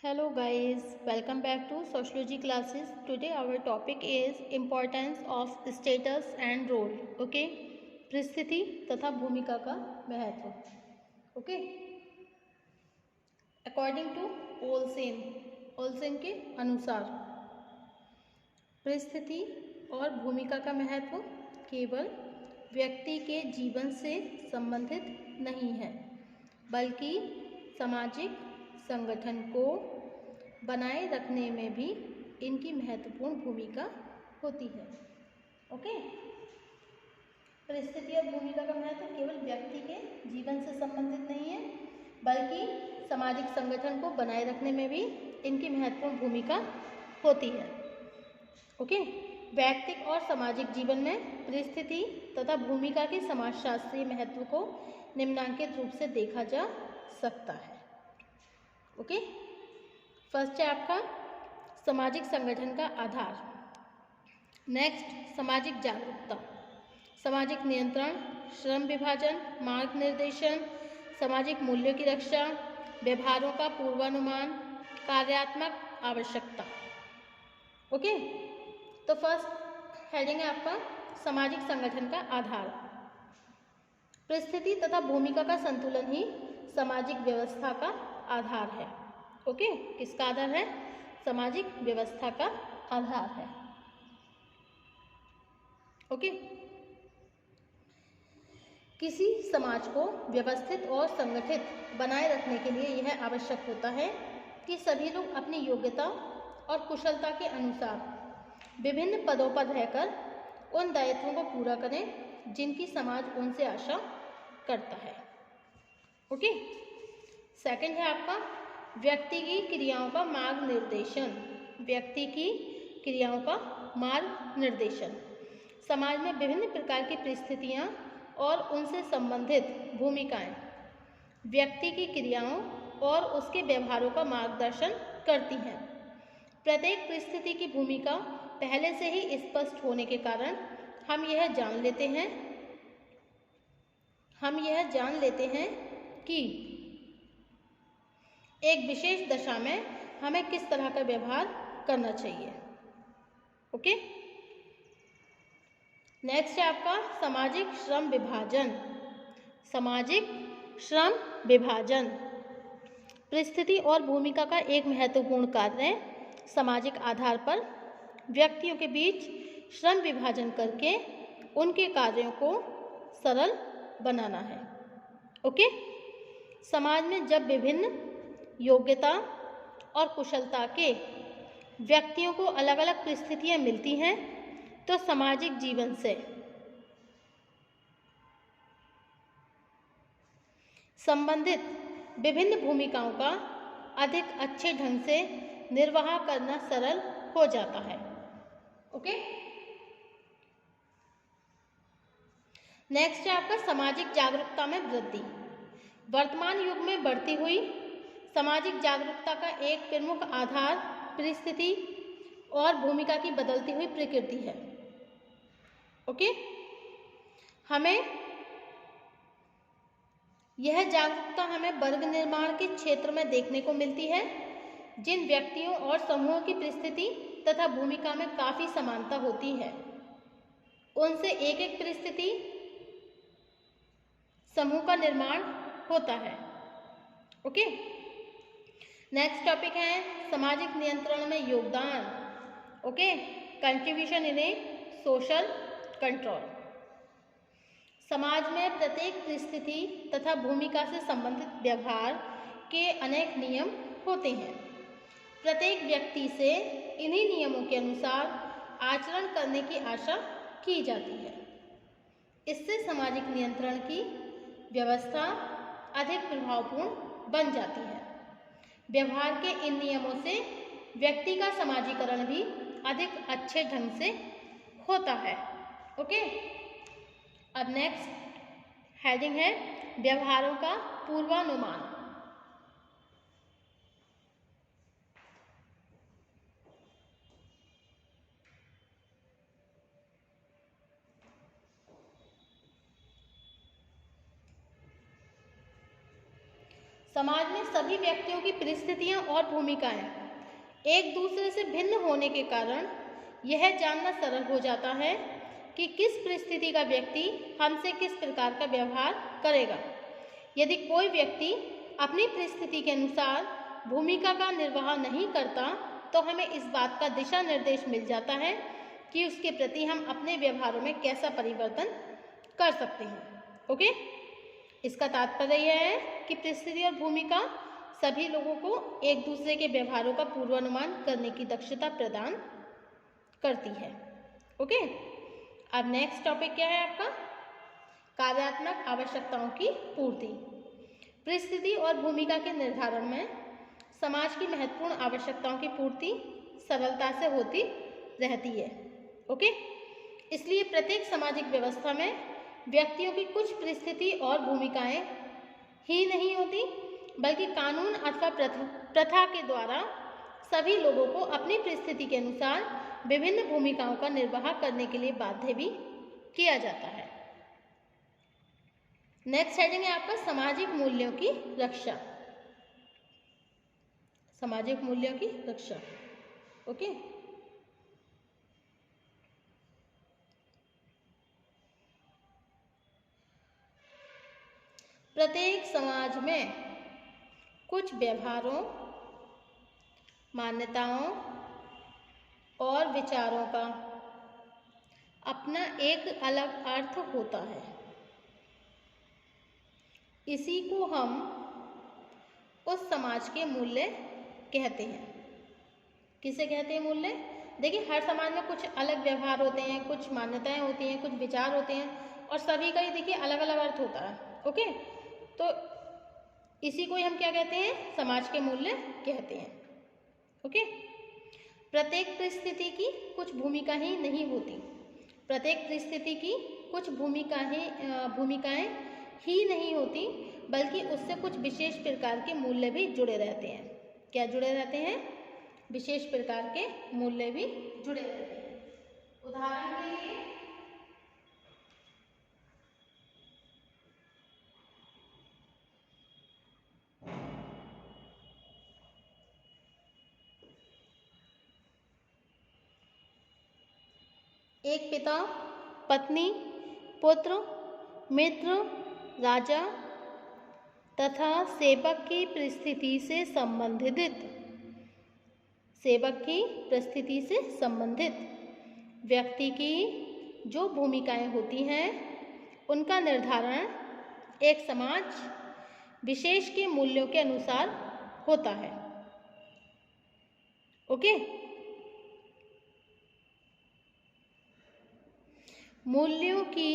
Hello guys, welcome back to sociology classes. Today our topic is importance of status and role. Okay, परिस्थिति तथा भूमिका का महत्व. Okay, according to ओल्सेन के अनुसार परिस्थिति और भूमिका का महत्व केवल व्यक्ति के जीवन से संबंधित नहीं है, बल्कि सामाजिक संगठन को बनाए रखने में भी इनकी महत्वपूर्ण भूमिका होती है. ओके, परिस्थिति और भूमिका का महत्व केवल व्यक्ति के जीवन से संबंधित नहीं है, बल्कि सामाजिक संगठन को बनाए रखने में भी इनकी महत्वपूर्ण भूमिका होती है. ओके, व्यक्तिक और सामाजिक जीवन में परिस्थिति तथा भूमिका के समाजशास्त्रीय महत्व को निम्नांकित रूप से देखा जा सकता है. ओके, फर्स्ट है आपका सामाजिक संगठन का आधार. नेक्स्ट, सामाजिक जागरूकता, सामाजिक नियंत्रण, श्रम विभाजन, मार्ग निर्देशन, सामाजिक मूल्यों की रक्षा, व्यवहारों का पूर्वानुमान, कार्यात्मक आवश्यकता. ओके, तो फर्स्ट हेडिंग है आपका सामाजिक संगठन का आधार. परिस्थिति तथा भूमिका का संतुलन ही सामाजिक व्यवस्था का आधार है. ओके, किसका आधार है? सामाजिक व्यवस्था का आधार है. ओके, किसी समाज को व्यवस्थित और संगठित बनाए रखने के लिए यह आवश्यक होता है कि सभी लोग अपनी योग्यता और कुशलता के अनुसार विभिन्न पदों पर रहकर उन दायित्वों को पूरा करें जिनकी समाज उनसे आशा करता है. ओके, सेकंड है आपका व्यक्ति की क्रियाओं का मार्ग निर्देशन. व्यक्ति की क्रियाओं का मार्ग निर्देशन. समाज में विभिन्न प्रकार की परिस्थितियां और उनसे संबंधित भूमिकाएं व्यक्ति की क्रियाओं और उसके व्यवहारों का मार्गदर्शन करती हैं. प्रत्येक परिस्थिति की भूमिका पहले से ही स्पष्ट होने के कारण हम यह जान लेते हैं कि एक विशेष दशा में हमें किस तरह का व्यवहार करना चाहिए. ओके, नेक्स्ट है आपका सामाजिक श्रम विभाजन. सामाजिक श्रम विभाजन परिस्थिति और भूमिका का एक महत्वपूर्ण कार्य है. सामाजिक आधार पर व्यक्तियों के बीच श्रम विभाजन करके उनके कार्यों को सरल बनाना है. ओके, समाज में जब विभिन्न योग्यता और कुशलता के व्यक्तियों को अलग अलग परिस्थितियां मिलती हैं तो सामाजिक जीवन से संबंधित विभिन्न भूमिकाओं का अधिक अच्छे ढंग से निर्वाह करना सरल हो जाता है. ओके, नेक्स्ट है आपका सामाजिक जागरूकता में वृद्धि. वर्तमान युग में बढ़ती हुई सामाजिक जागरूकता का एक प्रमुख आधार परिस्थिति और भूमिका की बदलती हुई प्रकृति है. ओके, यह जागरूकता हमें वर्ग निर्माण के क्षेत्र में देखने को मिलती है. जिन व्यक्तियों और समूहों की परिस्थिति तथा भूमिका में काफी समानता होती है उनसे एक एक परिस्थिति समूह का निर्माण होता है. ओके, नेक्स्ट टॉपिक है सामाजिक नियंत्रण में योगदान. Okay, contribution in A social control. समाज में प्रत्येक परिस्थिति तथा भूमिका से संबंधित व्यवहार के अनेक नियम होते हैं. प्रत्येक व्यक्ति से इन्हीं नियमों के अनुसार आचरण करने की आशा की जाती है. इससे सामाजिक नियंत्रण की व्यवस्था अधिक प्रभावपूर्ण बन जाती है. व्यवहार के इन नियमों से व्यक्ति का समाजीकरण भी अधिक अच्छे ढंग से होता है. ओके, अब नेक्स्ट हेडिंग है व्यवहारों का पूर्वानुमान. समाज में सभी व्यक्तियों की परिस्थितियां और भूमिकाएं एक दूसरे से भिन्न होने के कारण यह जानना सरल हो जाता है कि किस परिस्थिति का व्यक्ति हमसे किस प्रकार का व्यवहार करेगा। यदि कोई व्यक्ति अपनी परिस्थिति के अनुसार भूमिका का निर्वाह नहीं करता तो हमें इस बात का दिशा निर्देश मिल जाता है कि उसके प्रति हम अपने व्यवहारों में कैसा परिवर्तन कर सकते हैं। ओके, इसका तात्पर्य यह है कि परिस्थिति और भूमिका सभी लोगों को एक दूसरे के व्यवहारों का पूर्वानुमान करने की दक्षता प्रदान करती है। ओके, अब नेक्स्ट टॉपिक क्या है आपका? कार्यात्मक आवश्यकताओं की पूर्ति। परिस्थिति और भूमिका के निर्धारण में समाज की महत्वपूर्ण आवश्यकताओं की पूर्ति सरलता से होती रहती है। ओके, इसलिए प्रत्येक सामाजिक व्यवस्था में व्यक्तियों की कुछ परिस्थिति और भूमिकाएं ही नहीं होती, बल्कि कानून अथवा प्रथा के द्वारा सभी लोगों को अपनी परिस्थिति के अनुसार विभिन्न भूमिकाओं का निर्वाह करने के लिए बाध्य भी किया जाता है। नेक्स्ट हेडिंग है आपका सामाजिक मूल्यों की रक्षा। सामाजिक मूल्यों की रक्षा। ओके, प्रत्येक समाज में कुछ व्यवहारों, मान्यताओं और विचारों का अपना एक अलग अर्थ होता है। इसी को हम उस समाज के मूल्य कहते हैं। किसे कहते हैं मूल्य? देखिए, हर समाज में कुछ अलग व्यवहार होते हैं, कुछ मान्यताएं होती हैं, कुछ विचार होते हैं और सभी का ही देखिए अलग अलग अर्थ होता है। ओके, तो इसी को ही हम क्या कहते हैं? समाज के मूल्य कहते हैं। ओके, प्रत्येक परिस्थिति की कुछ भूमिका ही नहीं होती। प्रत्येक परिस्थिति की कुछ भूमिकाएं ही नहीं होती, बल्कि उससे कुछ विशेष प्रकार के मूल्य भी जुड़े रहते हैं। क्या जुड़े रहते हैं? विशेष प्रकार के मूल्य भी जुड़े रहते हैं। उदाहरण के लिए एक पिता, पत्नी, पुत्र, मित्र, राजा तथा सेवक की परिस्थिति से संबंधित व्यक्ति की जो भूमिकाएं होती हैं उनका निर्धारण एक समाज विशेष के मूल्यों के अनुसार होता है। ओके, मूल्यों की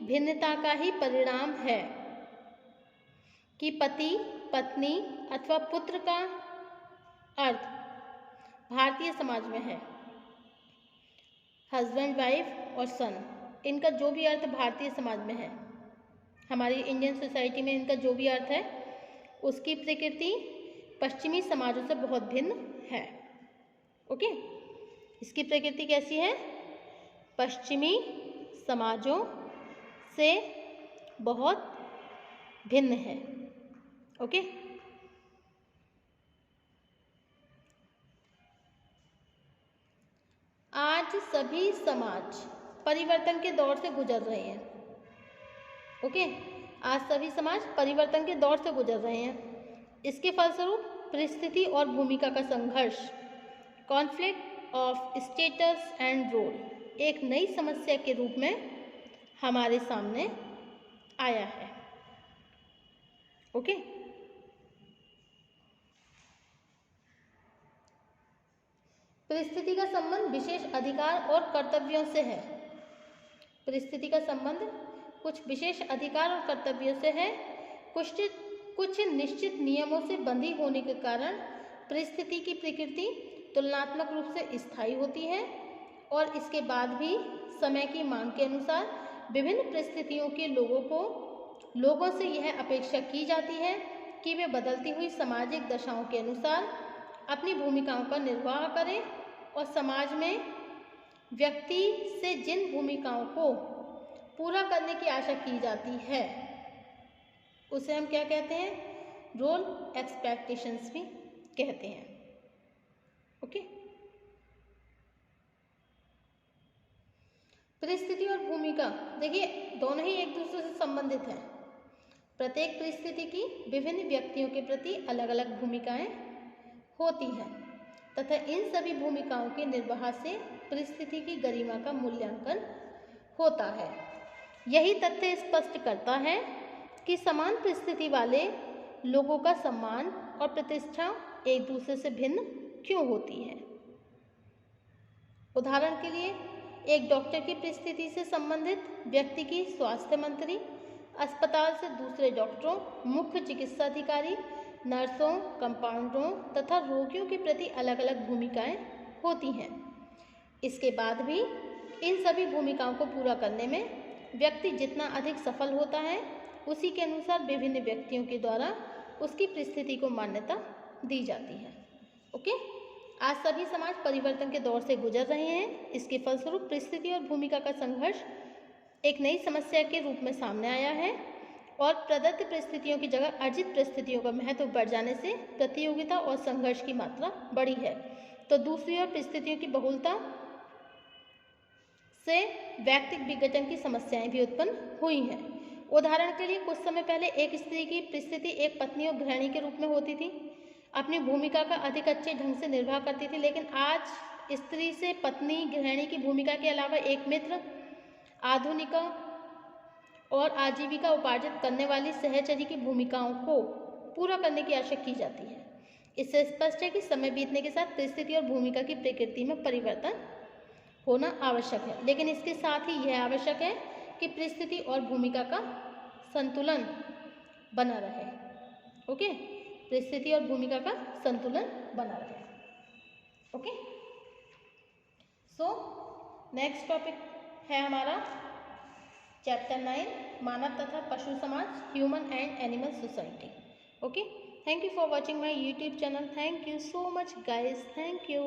भिन्नता का ही परिणाम है कि पति, पत्नी अथवा पुत्र का अर्थ भारतीय समाज में है। हस्बैंड, वाइफ और सन, इनका जो भी अर्थ भारतीय समाज में है, हमारी इंडियन सोसाइटी में इनका जो भी अर्थ है, उसकी प्रकृति पश्चिमी समाजों से बहुत भिन्न है। ओके, इसकी प्रकृति कैसी है? पश्चिमी समाजों से बहुत भिन्न है। ओके, आज सभी समाज परिवर्तन के दौर से गुजर रहे हैं। ओके, आज सभी समाज परिवर्तन के दौर से गुजर रहे हैं। इसके फलस्वरूप परिस्थिति और भूमिका का संघर्ष, conflict of status and role, एक नई समस्या के रूप में हमारे सामने आया है। ओके, परिस्थिति का संबंध विशेष अधिकार और कर्तव्यों से है। परिस्थिति का संबंध कुछ विशेष अधिकार और कर्तव्यों से है। कुछ निश्चित नियमों से बंधी होने के कारण परिस्थिति की प्रकृति तुलनात्मक रूप से स्थायी होती है और इसके बाद भी समय की मांग के अनुसार विभिन्न परिस्थितियों के लोगों से यह अपेक्षा की जाती है कि वे बदलती हुई सामाजिक दशाओं के अनुसार अपनी भूमिकाओं का निर्वाह करें और समाज में व्यक्ति से जिन भूमिकाओं को पूरा करने की आशा की जाती है उसे हम क्या कहते हैं? रोल एक्सपेक्टेशंस भी कहते हैं। ओके, परिस्थिति और भूमिका, देखिए दोनों ही एक दूसरे से संबंधित हैं। प्रत्येक परिस्थिति की विभिन्न व्यक्तियों के प्रति अलग अलग भूमिकाएं होती हैं तथा इन सभी भूमिकाओं के निर्वाह से परिस्थिति की गरिमा का मूल्यांकन होता है। यही तथ्य स्पष्ट करता है कि समान परिस्थिति वाले लोगों का सम्मान और प्रतिष्ठा एक दूसरे से भिन्न क्यों होती है। उदाहरण के लिए, एक डॉक्टर की परिस्थिति से संबंधित व्यक्ति की स्वास्थ्य मंत्री, अस्पताल से दूसरे डॉक्टरों, मुख्य चिकित्सा अधिकारी, नर्सों, कंपाउंडरों तथा रोगियों के प्रति अलग अलग भूमिकाएं होती हैं। इसके बाद भी इन सभी भूमिकाओं को पूरा करने में व्यक्ति जितना अधिक सफल होता है, उसी के अनुसार विभिन्न व्यक्तियों के द्वारा उसकी परिस्थिति को मान्यता दी जाती है। ओके, आज सभी समाज परिवर्तन के दौर से गुजर रहे हैं। इसके फलस्वरूप परिस्थिति और भूमिका का संघर्ष एक नई समस्या के रूप में सामने आया है और प्रदत्त परिस्थितियों की जगह अर्जित परिस्थितियों का महत्व बढ़ जाने से प्रतियोगिता और संघर्ष की मात्रा बढ़ी है। तो दूसरी ओर परिस्थितियों की बहुलता से व्यक्तिगत विघटन की समस्याएं भी उत्पन्न हुई हैं। उदाहरण के लिए, कुछ समय पहले एक स्त्री की परिस्थिति एक पत्नी और गृहिणी के रूप में होती थी, अपनी भूमिका का अधिक अच्छे ढंग से निर्वाह करती थी। लेकिन आज स्त्री से पत्नी, गृहिणी की भूमिका के अलावा एक मित्र, आधुनिका और आजीविका उपार्जित करने वाली सहचरी की भूमिकाओं को पूरा करने की आशा की जाती है। इससे स्पष्ट है कि समय बीतने के साथ परिस्थिति और भूमिका की प्रकृति में परिवर्तन होना आवश्यक है, लेकिन इसके साथ ही यह आवश्यक है कि परिस्थिति और भूमिका का संतुलन बना रहे। ओके, परिस्थिति और भूमिका का संतुलन बना रहे। ओके, सो नेक्स्ट टॉपिक है हमारा चैप्टर 9, मानव तथा पशु समाज, human and animal society. Okay, thank you for watching my YouTube channel. Thank you so much guys, thank you.